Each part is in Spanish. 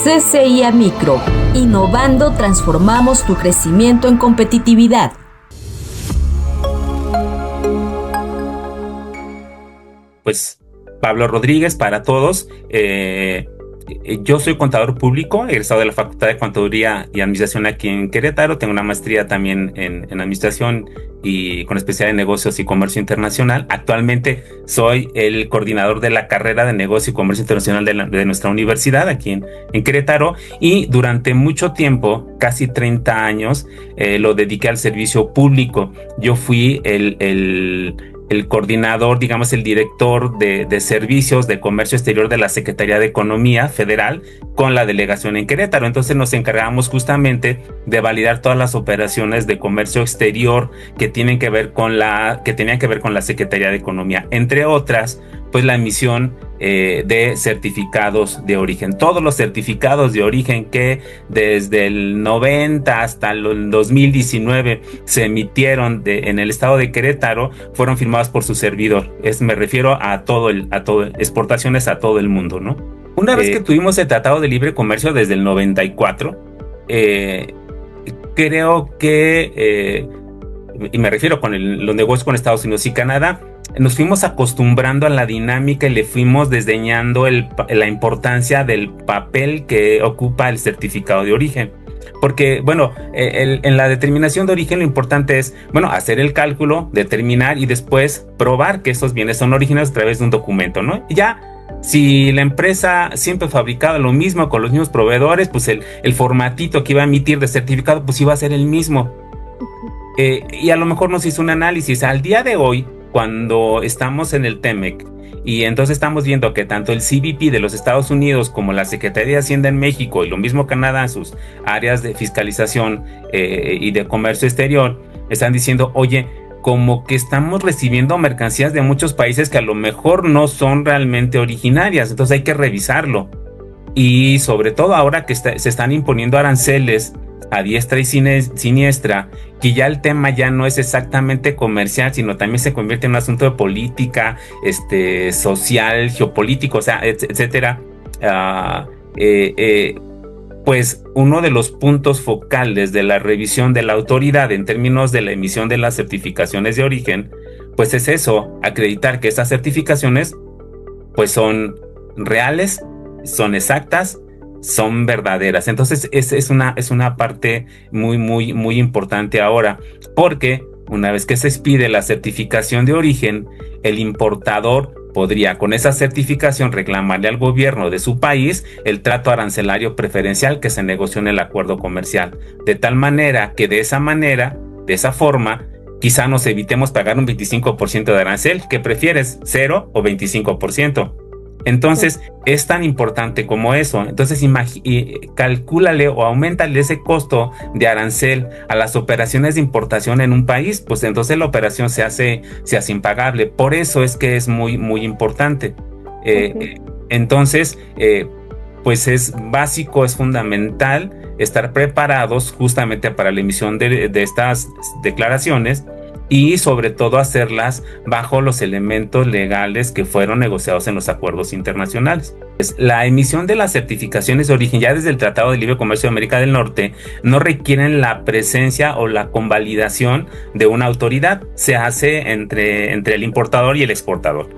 CCIA Micro. Innovando, transformamos tu crecimiento en competitividad. Pues Pablo Rodríguez para todos. Yo soy contador público, egresado de la Facultad de Contaduría y Administración aquí en Querétaro. Tengo una maestría también en Administración y con especialidad en Negocios y Comercio Internacional. Actualmente soy el coordinador de la carrera de Negocio y Comercio Internacional de nuestra universidad aquí en Querétaro, y durante mucho tiempo, casi 30 años, lo dediqué al servicio público. Yo fui el coordinador, digamos, el director de servicios de comercio exterior de la Secretaría de Economía Federal con la delegación en Querétaro. Entonces nos encargábamos justamente de validar todas las operaciones de comercio exterior que tenían que ver con la Secretaría de Economía, entre otras, pues la emisión de certificados de origen. Todos los certificados de origen que desde el 90 hasta el 2019 se emitieron en el estado de Querétaro fueron firmados por su servidor. Me refiero a todo exportaciones a todo el mundo, ¿no? Una vez que tuvimos el Tratado de Libre Comercio desde el 94, creo que, y me refiero con los negocios con Estados Unidos y Canadá, nos fuimos acostumbrando a la dinámica y le fuimos desdeñando la importancia del papel que ocupa el certificado de origen. Porque, bueno, en la determinación de origen lo importante es, bueno, hacer el cálculo, determinar y después probar que esos bienes son originales a través de un documento, ¿no? Y ya, si la empresa siempre fabricaba lo mismo con los mismos proveedores, pues el formatito que iba a emitir de certificado, pues iba a ser el mismo. Y a lo mejor nos hizo un análisis. Al día de hoy, cuando estamos en el TEMEC y entonces estamos viendo que tanto el CBP de los Estados Unidos como la Secretaría de Hacienda en México y lo mismo Canadá en sus áreas de fiscalización y de comercio exterior están diciendo, oye, como que estamos recibiendo mercancías de muchos países que a lo mejor no son realmente originarias, entonces hay que revisarlo. Y sobre todo ahora que se están imponiendo aranceles a diestra y siniestra, que ya el tema ya no es exactamente comercial, sino también se convierte en un asunto de política, social, geopolítico, o sea, etcétera. Pues uno de los puntos focales de la revisión de la autoridad en términos de la emisión de las certificaciones de origen, pues es eso, acreditar que esas certificaciones pues son reales, son exactas, son verdaderas. Entonces es una parte muy importante ahora, porque una vez que se expide la certificación de origen, el importador podría con esa certificación reclamarle al gobierno de su país el trato arancelario preferencial que se negoció en el acuerdo comercial, de tal manera que de esa forma, quizá nos evitemos pagar un 25% de arancel. ¿Qué prefieres, 0 o 25%? Entonces, es tan importante como eso. Entonces, calcúlale o aumentale ese costo de arancel a las operaciones de importación en un país, pues entonces la operación se hace impagable. Por eso es que es muy importante. Entonces, pues es básico, es fundamental estar preparados justamente para la emisión de estas declaraciones, y sobre todo hacerlas bajo los elementos legales que fueron negociados en los acuerdos internacionales. La emisión de las certificaciones de origen ya desde el Tratado de Libre Comercio de América del Norte no requieren la presencia o la convalidación de una autoridad. Se hace entre el importador y el exportador.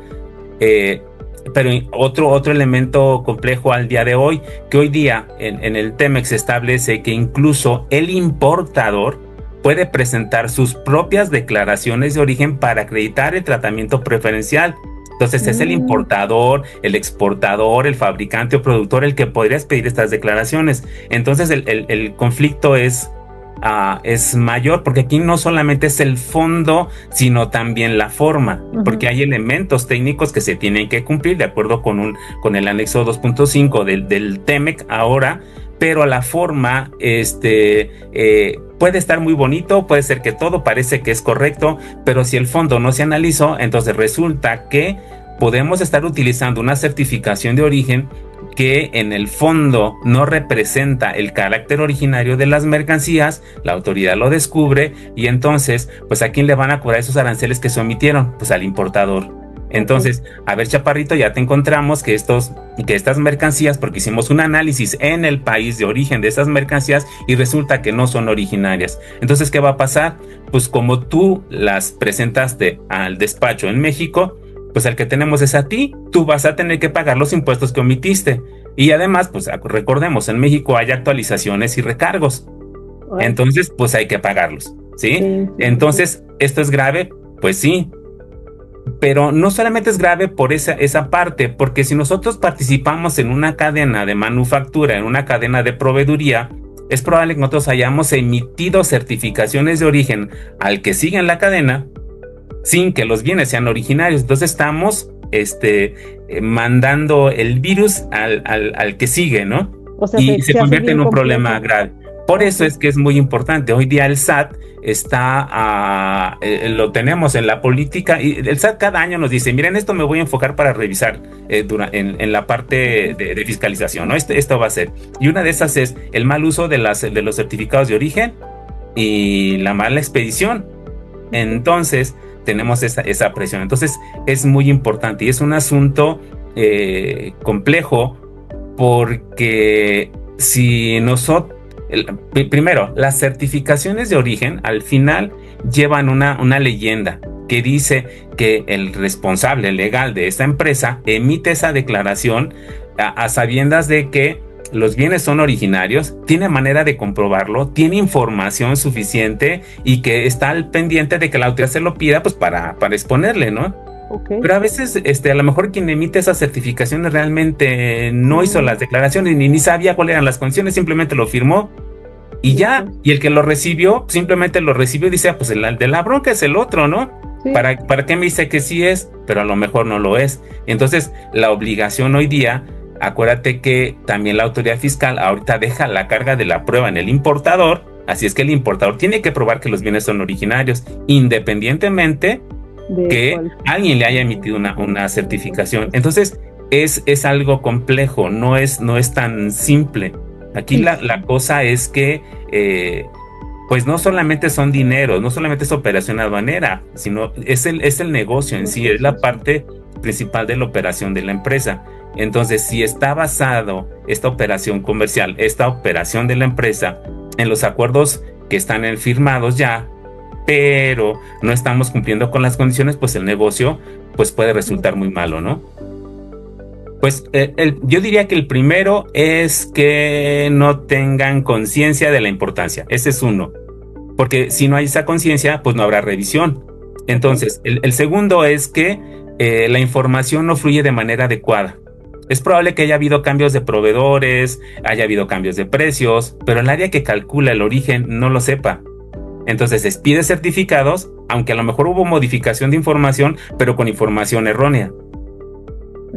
Pero otro elemento complejo al día de hoy, que hoy día en el TEMEC se establece que incluso el importador puede presentar sus propias declaraciones de origen para acreditar el tratamiento preferencial. Entonces es el importador, el exportador, el fabricante o productor el que podría pedir estas declaraciones. Entonces el conflicto es mayor, porque aquí no solamente es el fondo, sino también la forma, porque hay elementos técnicos que se tienen que cumplir de acuerdo con el anexo 2.5 del TEMEC ahora, pero la forma puede estar muy bonito, puede ser que todo parece que es correcto, pero si el fondo no se analizó, entonces resulta que podemos estar utilizando una certificación de origen que en el fondo no representa el carácter originario de las mercancías, la autoridad lo descubre y entonces, pues ¿a quién le van a cobrar esos aranceles que se omitieron? Pues al importador. Entonces, a ver, Chaparrito, ya te encontramos que estas mercancías, porque hicimos un análisis en el país de origen de esas mercancías y resulta que no son originarias. Entonces, ¿qué va a pasar? Pues como tú las presentaste al despacho en México, pues el que tenemos es a ti, tú vas a tener que pagar los impuestos que omitiste. Y además, pues recordemos, en México hay actualizaciones y recargos. Entonces, pues hay que pagarlos, ¿sí? Entonces, ¿esto es grave? Pues sí. Pero no solamente es grave por esa parte, porque si nosotros participamos en una cadena de manufactura, en una cadena de proveeduría, es probable que nosotros hayamos emitido certificaciones de origen al que sigue en la cadena sin que los bienes sean originarios. Entonces estamos mandando el virus al que sigue, ¿no? O sea, y se convierte en un problema grave. Por eso es que es muy importante. Hoy día el SAT lo tenemos en la política y el SAT cada año nos dice, miren, esto me voy a enfocar para revisar en la parte de fiscalización, ¿no? Esto va a ser. Y una de esas es el mal uso de los certificados de origen y la mala expedición. Entonces, tenemos esa presión. Entonces, es muy importante y es un asunto complejo porque si nosotros primero, las certificaciones de origen al final llevan una leyenda que dice que el responsable legal de esta empresa emite esa declaración a sabiendas de que los bienes son originarios, tiene manera de comprobarlo, tiene información suficiente y que está al pendiente de que la autoridad se lo pida pues para exponerle, ¿no? Pero a veces a lo mejor quien emite esas certificaciones realmente no hizo las declaraciones ni sabía cuáles eran las condiciones, simplemente lo firmó y ya, y el que lo recibió simplemente lo recibió y dice, pues el de la bronca es el otro, ¿no? Sí. ¿Para qué me dice que sí es? Pero a lo mejor no lo es. Entonces la obligación hoy día, acuérdate que también la autoridad fiscal ahorita deja la carga de la prueba en el importador, así es que el importador tiene que probar que los bienes son originarios, independientemente que alguien le haya emitido una certificación. Entonces es algo complejo, no es tan simple. Aquí la cosa es que pues no solamente son dineros, no solamente es operación aduanera, sino es el negocio en sí, es la parte principal de la operación de la empresa. Entonces, si está basado esta operación comercial, esta operación de la empresa en los acuerdos que están firmados ya, pero no estamos cumpliendo con las condiciones, pues el negocio pues puede resultar muy malo, ¿no? Pues yo diría que el primero es que no tengan conciencia de la importancia. Ese es uno. Porque si no hay esa conciencia, pues no habrá revisión. Entonces, el segundo es que la información no fluye de manera adecuada. Es probable que haya habido cambios de proveedores, haya habido cambios de precios, pero el área que calcula el origen no lo sepa. Entonces, pide certificados, aunque a lo mejor hubo modificación de información, pero con información errónea.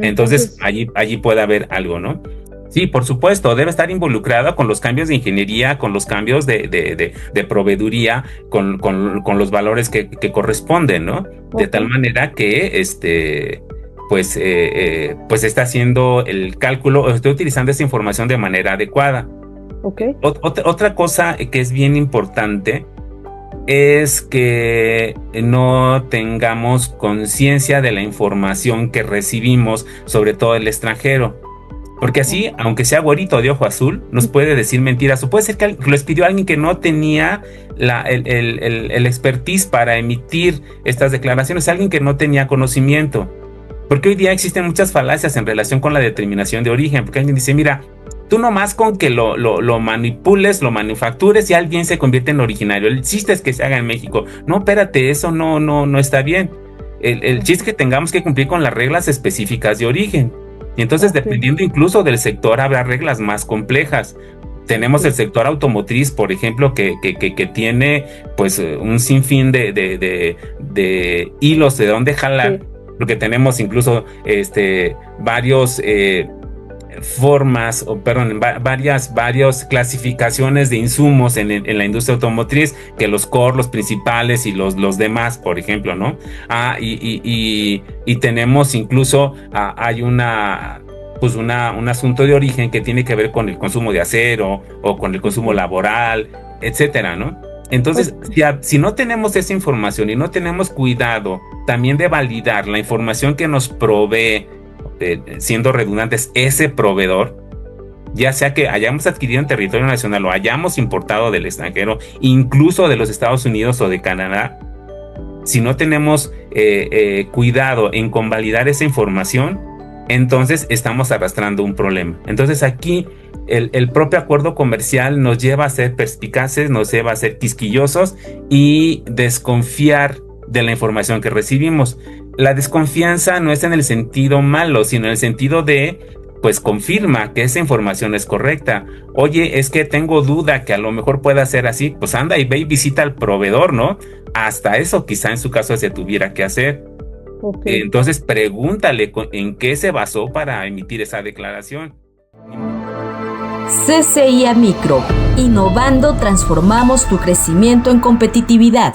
Entonces, allí puede haber algo, ¿no? Sí, por supuesto, debe estar involucrada con los cambios de ingeniería, con los cambios de proveeduría, con los valores que corresponden, ¿no? De tal manera que pues está haciendo el cálculo, o estoy utilizando esa información de manera adecuada. Otra cosa que es bien importante es que no tengamos conciencia de la información que recibimos, sobre todo el extranjero. Porque así, aunque sea güerito de ojo azul, nos puede decir mentiras. O puede ser que lo expidió alguien que no tenía el expertise para emitir estas declaraciones, alguien que no tenía conocimiento. Porque hoy día existen muchas falacias en relación con la determinación de origen. Porque alguien dice, mira, tú nomás con que lo manipules, lo manufactures y alguien se convierte en originario. El chiste es que se haga en México. No, espérate, eso no está bien. El chiste es que tengamos que cumplir con las reglas específicas de origen. Y entonces, dependiendo incluso del sector, habrá reglas más complejas. Tenemos el sector automotriz, por ejemplo, que tiene pues un sinfín de hilos de dónde jalar, porque tenemos incluso varias clasificaciones de insumos en la industria automotriz, que los core, los principales y los demás, por ejemplo, ¿no? Y tenemos incluso, hay un asunto de origen que tiene que ver con el consumo de acero o con el consumo laboral, etcétera, ¿no? Entonces, si no tenemos esa información y no tenemos cuidado también de validar la información que nos provee, siendo redundantes, ese proveedor, ya sea que hayamos adquirido en territorio nacional o hayamos importado del extranjero, incluso de los Estados Unidos o de Canadá, si no tenemos cuidado en convalidar esa información, entonces estamos arrastrando un problema. Entonces aquí el propio acuerdo comercial nos lleva a ser perspicaces, nos lleva a ser quisquillosos y desconfiar de la información que recibimos. La desconfianza no es en el sentido malo, sino en el sentido de, pues confirma que esa información es correcta. Oye, es que tengo duda que a lo mejor pueda ser así, pues anda y ve y visita al proveedor, ¿no? Hasta eso quizá en su caso se tuviera que hacer. Okay. Entonces pregúntale en qué se basó para emitir esa declaración. CCIA Micro. Innovando transformamos tu crecimiento en competitividad.